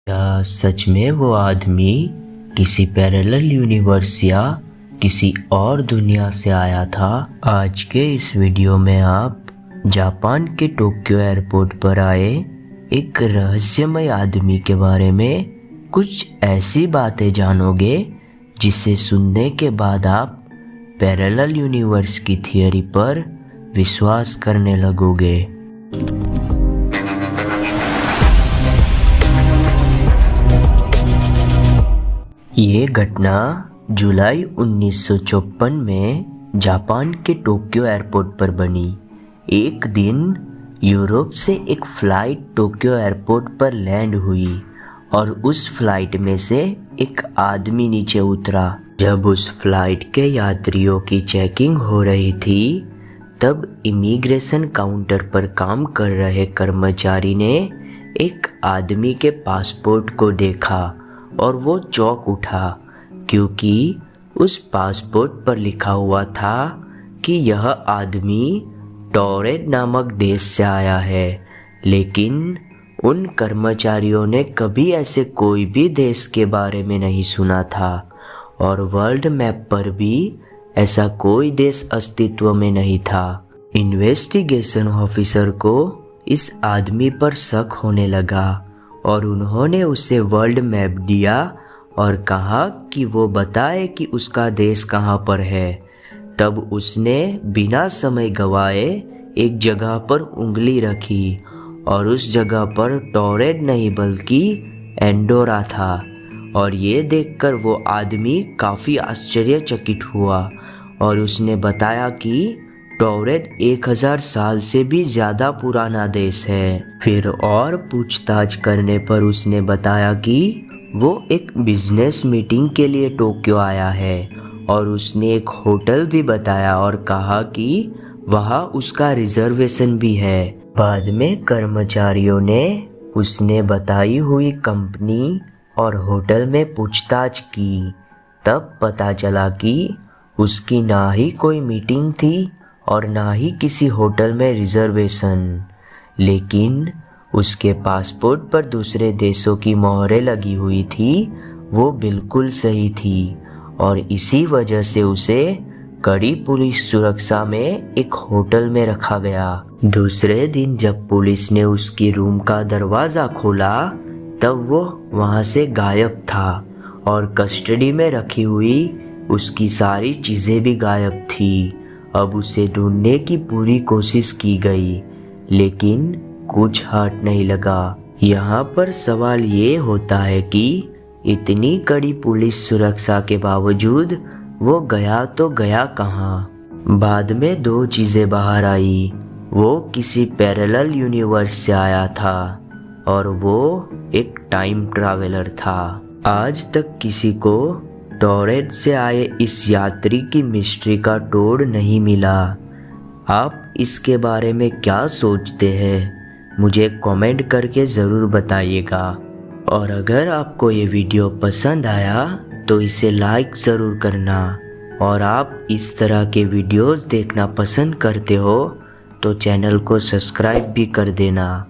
क्या सच में वो आदमी किसी पैरेलल यूनिवर्स या किसी और दुनिया से आया था? आज के इस वीडियो में आप जापान के टोक्यो एयरपोर्ट पर आए एक रहस्यमय आदमी के बारे में कुछ ऐसी बातें जानोगे जिसे सुनने के बाद आप पैरेलल यूनिवर्स की थियरी पर विश्वास करने लगोगे। ये घटना जुलाई 1954 में जापान के टोक्यो एयरपोर्ट पर बनी। एक दिन यूरोप से एक फ्लाइट टोक्यो एयरपोर्ट पर लैंड हुई और उस फ्लाइट में से एक आदमी नीचे उतरा। जब उस फ्लाइट के यात्रियों की चेकिंग हो रही थी तब इमिग्रेशन काउंटर पर काम कर रहे कर्मचारी ने एक आदमी के पासपोर्ट को देखा और वो चौंक उठा क्योंकि उस पासपोर्ट पर लिखा हुआ था कि यह आदमी टोरेड नामक देश से आया है, लेकिन उन कर्मचारियों ने कभी ऐसे कोई भी देश के बारे में नहीं सुना था और वर्ल्ड मैप पर भी ऐसा कोई देश अस्तित्व में नहीं था। इन्वेस्टिगेशन ऑफिसर को इस आदमी पर शक होने लगा और उन्होंने उसे वर्ल्ड मैप दिया और कहा कि वो बताए कि उसका देश कहाँ पर है। तब उसने बिना समय गवाए एक जगह पर उंगली रखी और उस जगह पर टोरेड नहीं बल्कि एंडोरा था और ये देखकर वो आदमी काफ़ी आश्चर्यचकित हुआ और उसने बताया कि टोरेड 1000 साल से भी ज़्यादा पुराना देश है। फिर और पूछताछ करने पर उसने बताया कि वो एक बिजनेस मीटिंग के लिए टोक्यो आया है और उसने एक होटल भी बताया और कहा कि वहाँ उसका रिजर्वेशन भी है। बाद में कर्मचारियों ने उसने बताई हुई कंपनी और होटल में पूछताछ की। तब पता चला कि उसकी ना ही कोई मीटिंग थी और ना ही किसी होटल में रिजर्वेशन, लेकिन उसके पासपोर्ट पर दूसरे देशों की मोहरें लगी हुई थी वो बिल्कुल सही थी और इसी वजह से उसे कड़ी पुलिस सुरक्षा में एक होटल में रखा गया। दूसरे दिन जब पुलिस ने उसकी रूम का दरवाज़ा खोला तब वो वहाँ से गायब था और कस्टडी में रखी हुई उसकी सारी चीज़ें भी गायब थी। अब उसे ढूंढने की पूरी कोशिश की गई लेकिन कुछ हाथ नहीं लगा। यहाँ पर सवाल ये होता है कि इतनी कड़ी पुलिस सुरक्षा के बावजूद वो गया तो गया कहाँ। बाद में 2 चीज़ें बाहर आई, वो किसी पैरेलल यूनिवर्स से आया था और वो एक टाइम ट्रैवलर था। आज तक किसी को टोरेड से आए इस यात्री की मिस्ट्री का तोड़ नहीं मिला। आप इसके बारे में क्या सोचते हैं मुझे कमेंट करके ज़रूर बताइएगा और अगर आपको ये वीडियो पसंद आया तो इसे लाइक ज़रूर करना और आप इस तरह के वीडियोस देखना पसंद करते हो तो चैनल को सब्सक्राइब भी कर देना।